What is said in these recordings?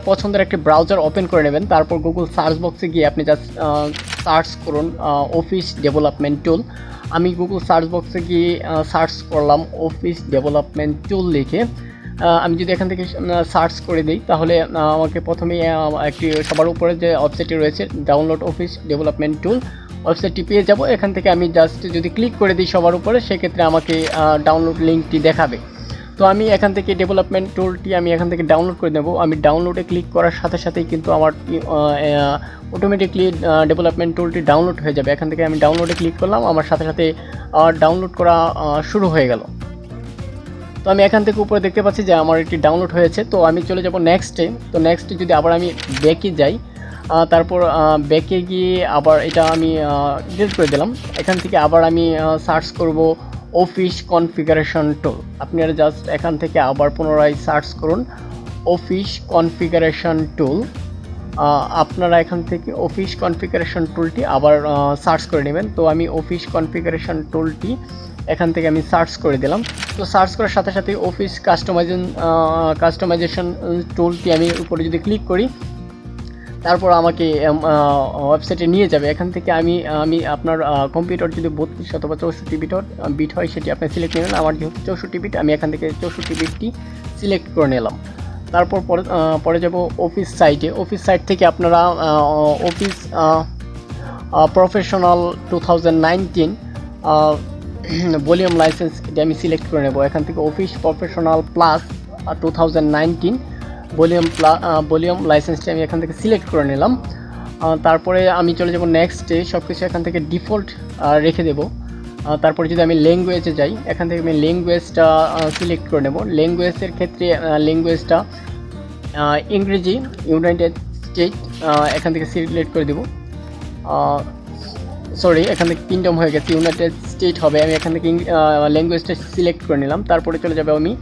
পছন্দের একটি browser open করে নেবেন। তারপর গুগল সার্চ বক্সে গিয়ে আপনি জাস্ট সার্চ করুন অফিস ডেভেলপমেন্ট টুল। আমি গুগল সার্চ বক্সে গিয়ে সার্চ করলাম অফিস ডেভেলপমেন্ট টুল লিখে। আমি যদি এখান থেকে সার্চ করে দিই তাহলে আমাকে প্রথমেই একটি সবার উপরে যে ওয়েবসাইটটি রয়েছে ডাউনলোড অফিস ডেভেলপমেন্ট টুল, ওয়েবসাইটটি পেয়ে যাব। এখান থেকে আমি জাস্ট যদি ক্লিক করে দিই সবার উপরে, সেক্ষেত্রে আমাকে ডাউনলোড লিঙ্কটি দেখাবে। তো আমি এখান থেকে ডেভেলপমেন্ট টুলটি আমি এখান থেকে ডাউনলোড করে নেব। আমি ডাউনলোডে ক্লিক করার সাথে সাথেই কিন্তু আমার অটোমেটিকলি ডেভেলপমেন্ট টুলটি ডাউনলোড হয়ে যাবে। এখান থেকে আমি ডাউনলোডে ক্লিক করলাম, আমার সাথে সাথে ডাউনলোড করা শুরু হয়ে গেল। তো আমি এখান থেকে উপরে দেখতে পাচ্ছি যে আমার এটি ডাউনলোড হয়েছে। তো আমি চলে যাব নেক্সটে। তো নেক্সটে যদি আবার আমি ব্যাকে যাই, তারপর ব্যাকে গিয়ে আবার এটা আমি ডিলিট করে দিলাম। এখান থেকে আবার আমি সার্চ করব অফিস কনফিগারেশন টুল। আপনারা জাস্ট এখান থেকে আবার পুনরায় সার্চ করুন অফিস কনফিগারেশন টুল। আপনারা এখান থেকে অফিস কনফিগারেশন টুলটি আবার সার্চ করে নেবেন। তো আমি অফিস কনফিগারেশন টুলটি এখান থেকে আমি সার্চ করে দিলাম। তো সার্চ করার সাথে সাথে অফিস কাস্টমাইজেশন টুলটি আমি উপরে যদি ক্লিক করি, তারপর আমাকে ওয়েবসাইটে নিয়ে যাবে। এখান থেকে আমি আপনার কম্পিউটার যদি 32 অথবা 64 বিট হয় সেটি আপনি সিলেক্ট নেবেন। আমার যেহেতু 64 বিট, আমি এখান থেকে 64 বিটটি সিলেক্ট করে নিলাম। তারপর পরে যাব অফিস সাইটে। অফিস সাইট থেকে আপনারা অফিস প্রফেশনাল 2019 ভলিউম লাইসেন্স এটি আমি সিলেক্ট করে নেব। এখান থেকে অফিস প্রফেশনাল প্লাস 2019 ভলিউম লাইসেন্সটি আমি এখান থেকে সিলেক্ট করে নিলাম। তারপরে আমি চলে যাব নেক্সটে। সব কিছু এখান থেকে ডিফল্ট রেখে দেব। তারপরে যদি আমি ল্যাঙ্গুয়েজে যাই, এখান থেকে আমি ল্যাঙ্গুয়েজটা সিলেক্ট করে নেব। ল্যাঙ্গুয়েজের ক্ষেত্রে ল্যাঙ্গুয়েজটা ইংরেজি, ইউনাইটেড স্টেট এখান থেকে সিলেক্ট করে দেব। সরি, এখান থেকে কিংডম হয়ে গেছে, ইউনাইটেড স্টেট হবে। আমি এখান থেকে ল্যাঙ্গুয়েজটা সিলেক্ট করে নিলাম। তারপরে চলে যাবে আমি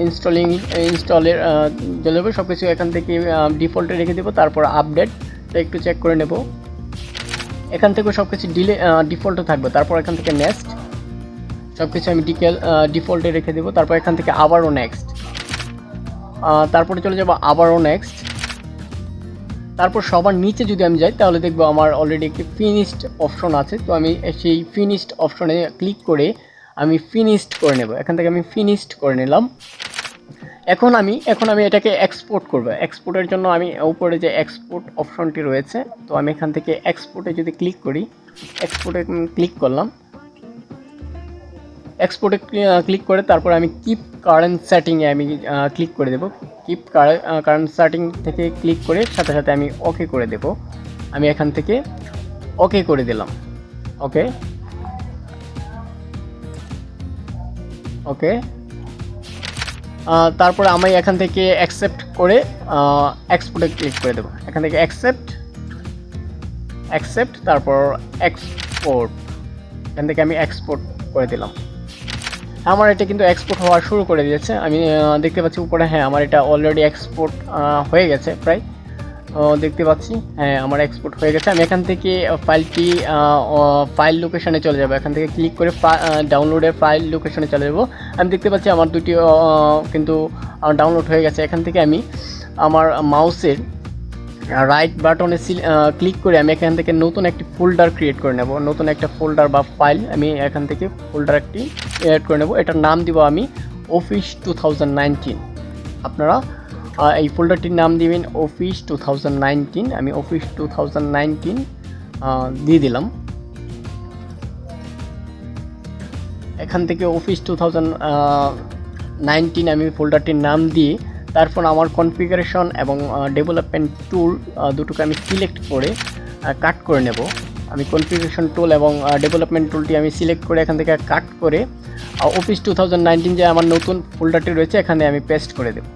ইনস্টলের চলে যাবে। সব কিছু এখান থেকে ডিফল্টে রেখে দেবো। তারপর আপডেটটা একটু চেক করে নেব। এখান থেকে সব কিছু ডিফল্টে থাকবে। তারপর এখান থেকে নেক্সট, সব কিছু আমি ডিফল্টে রেখে দেবো। তারপর এখান থেকে আবারও নেক্সট, তারপরে চলে যাব আবারও নেক্সট। তারপর সবার নিচে যদি আমি যাই তাহলে দেখবো আমার অলরেডি একটি ফিনিশড অপশন আছে। তো আমি সেই ফিনিশড অপশনে ক্লিক করে আমি ফিনিশড করে নেব। এখান থেকে আমি ফিনিশড করে নিলাম। এখন আমি এটাকে এক্সপোর্ট করব। এক্সপোর্টের জন্য আমি উপরে যে এক্সপোর্ট অপশনটি রয়েছে, তো আমি এখান থেকে এক্সপোর্টে যদি ক্লিক করি, এক্সপোর্টে ক্লিক করলাম। এক্সপোর্টে ক্লিক করে তারপর আমি কিপ কারেন্ট সেটিংয়ে আমি ক্লিক করে দেব। কিপ কারেন্ট সেটিং থেকে ক্লিক করে সাথে সাথে আমি ওকে করে দেব। আমি এখান থেকে ওকে করে দিলাম। ওকে তারপরে আমি এখান থেকে অ্যাকসেপ্ট করে এক্সপোর্টে ক্লিক করে দেবো। এখান থেকে অ্যাকসেপ্ট তারপর এক্সপোর্ট, এখান থেকে আমি এক্সপোর্ট করে দিলাম। আমার এটা কিন্তু এক্সপোর্ট হওয়া শুরু করে দিয়েছে। আমি দেখতে পাচ্ছি উপরে, হ্যাঁ আমার এটা অলরেডি এক্সপোর্ট হয়ে গেছে প্রায়, দেখতে পাচ্ছি। হ্যাঁ আমার এক্সপোর্ট হয়ে গেছে। আমি এখান থেকে ফাইলটি ফাইল লোকেশনে চলে যাব। এখান থেকে ক্লিক করে ডাউনলোডের ফাইল লোকেশনে চলে যাব। আমি দেখতে পাচ্ছি আমার দুটি কিন্তু ডাউনলোড হয়ে গেছে। এখান থেকে আমি আমার মাউসের রাইট বাটনে ক্লিক করে আমি এখান থেকে নতুন একটি ফোল্ডার ক্রিয়েট করে নেব। নতুন একটা ফোল্ডার বা ফাইল আমি এখান থেকে ফোল্ডার একটি ক্রিয়েট করে নেব। এটার নাম দিব আমি অফিস 2019। আপনারা এই ফোল্ডারটির নাম দিবেন অফিস 2019। আমি অফিস 2019 দিয়ে দিলাম। এখান থেকে অফিস 2019 আমি ফোল্ডারটির নাম দিয়ে তারপর আমার কনফিগারেশন এবং ডেভেলপমেন্ট টুল দুটোকে আমি সিলেক্ট করে কাট করে নেব। আমি কনফিগারেশন টুল এবং ডেভেলপমেন্ট টুলটি আমি সিলেক্ট করে এখান থেকে কাট করে অফিস 2019 যে আমার নতুন ফোল্ডারটি রয়েছে এখানে আমি পেস্ট করে দেব।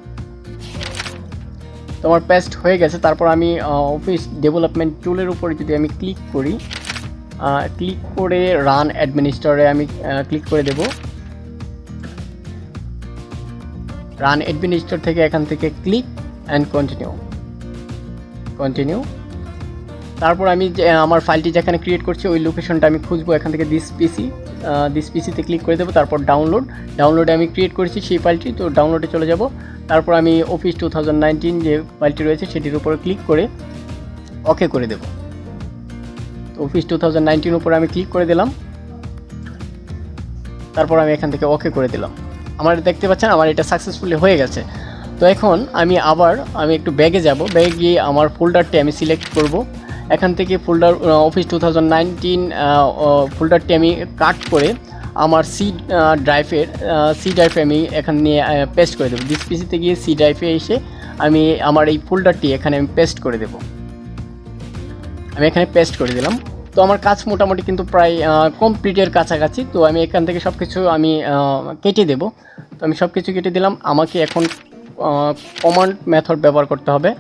তো আমার পেস্ট হয়ে গেছে। তারপর আমি অফিস ডেভেলপমেন্ট টুলের উপরে যদি আমি ক্লিক করি, ক্লিক করে রান অ্যাডমিনিস্ট্রেটরে আমি ক্লিক করে দেব। রান অ্যাডমিনিস্ট্রেটর থেকে এখান থেকে ক্লিক অ্যান্ড কন্টিনিউ। তারপর আমি আমার ফাইলটি যেখানে ক্রিয়েট করছি ওই লোকেশনটা আমি খুঁজবো। এখান থেকে দিস পিসি দিস পিসিতে ক্লিক করে দেবো, তারপর ডাউনলোডে আমি ক্রিয়েট করেছি সেই ফাইলটি, তো ডাউনলোডে চলে যাব। তারপর আমি অফিস 2019 যে ফাইলটি রয়েছে সেটির উপরে ক্লিক করে ওকে করে দেব। তো অফিস 2019 উপরে আমি ক্লিক করে দিলাম, তারপর আমি এখান থেকে ওকে করে দিলাম। আমার দেখতে পাচ্ছেন আমার এটা সাকসেসফুলি হয়ে গেছে। তো এখন আমি একটু ব্যাগে যাব, ব্যাগে গিয়ে আমার ফোল্ডারটি আমি সিলেক্ট করব। এখান থেকে ফোল্ডার অফিস 2019 ফোল্ডারটি আমি কাট করে আমার সি ড্রাইভে আমি এখানে নিয়ে পেস্ট করে দেবো। দিস পিসিতে গিয়ে সি ড্রাইভে এসে আমি আমার এই ফোল্ডারটি এখানে আমি পেস্ট করে দেব। আমি এখানে পেস্ট করে দিলাম। তো আমার কাজ মোটামুটি কিন্তু প্রায় কমপ্লিটের কাছাকাছি। তো আমি এখান থেকে সব কিছু আমি কেটে দেব। তো আমি সব কিছু কেটে দিলাম। আমাকে এখন কমান্ড মেথড ব্যবহার করতে হবে।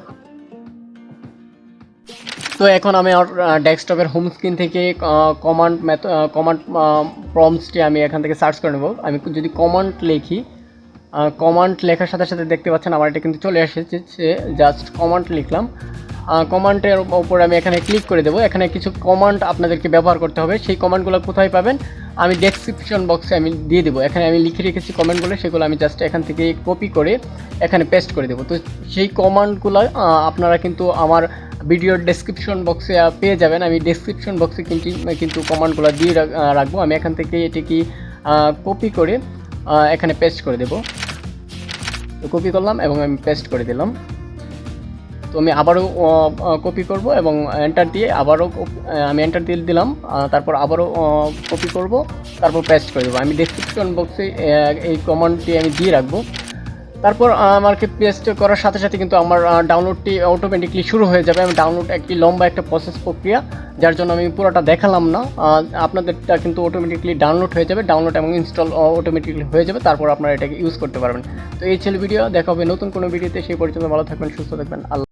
তো এখন আমি আমার ডেস্কটপের হোম স্ক্রিন থেকে কমান্ড প্রম্পটসটি আমি এখান থেকে সার্চ করে নেব। আমি যদি কমান্ড লিখি, কমান্ড লেখার সাথে সাথে দেখতে পাচ্ছেন আমার এটা কিন্তু চলে এসেছে। জাস্ট কমান্ড লিখলাম, কমান্ডের উপর আমি এখানে ক্লিক করে দেবো। এখানে কিছু কমান্ড আপনাদেরকে ব্যবহার করতে হবে। সেই কমান্ডগুলো কোথায় পাবেন আমি ডেসক্রিপশন বক্সে আমি দিয়ে দেবো। এখানে আমি লিখে রেখেছি কমেন্টগুলো, সেগুলো আমি জাস্ট এখান থেকে কপি করে এখানে পেস্ট করে দেবো। তো সেই কমান্ডগুলো আপনারা কিন্তু আমার ভিডিওর ডেসক্রিপশন বক্সে পেয়ে যাবেন। আমি ডেসক্রিপশন বক্সে কিন্তু কমান্ডগুলো দিয়ে রাখবো। আমি এখান থেকে এটিকে কপি করে এখানে পেস্ট করে দেবো। তো কপি করলাম এবং আমি পেস্ট করে দিলাম। তো আমি আবারও কপি করব এবং এন্টার দিয়ে আমি এন্টার দিয়ে দিলাম। তারপর আবারও কপি করব, তারপর পেস্ট করে দেবো। আমি ডেসক্রিপশন বক্সে এই কমান্ডটি আমি দিয়ে রাখবো। তারপর আমাকে পেস্ট করার সাথে সাথে কিন্তু আমার ডাউনলোডটি অটোমেটিকলি শুরু হয়ে যাবে। আমি ডাউনলোড একটি লম্বা একটা প্রসেস প্রক্রিয়া, যার জন্য আমি পুরোটা দেখালাম না। আপনাদেরটা কিন্তু অটোমেটিকলি ডাউনলোড হয়ে যাবে, ডাউনলোড এবং ইনস্টল অটোমেটিকলি হয়ে যাবে। তারপর আপনারা এটাকে ইউজ করতে পারবেন। তো এই ছিল ভিডিও, দেখা হবে নতুন কোনো ভিডিওতে। সেই পর্যন্ত ভালো থাকবেন, সুস্থ থাকবেন। আল্লাহ।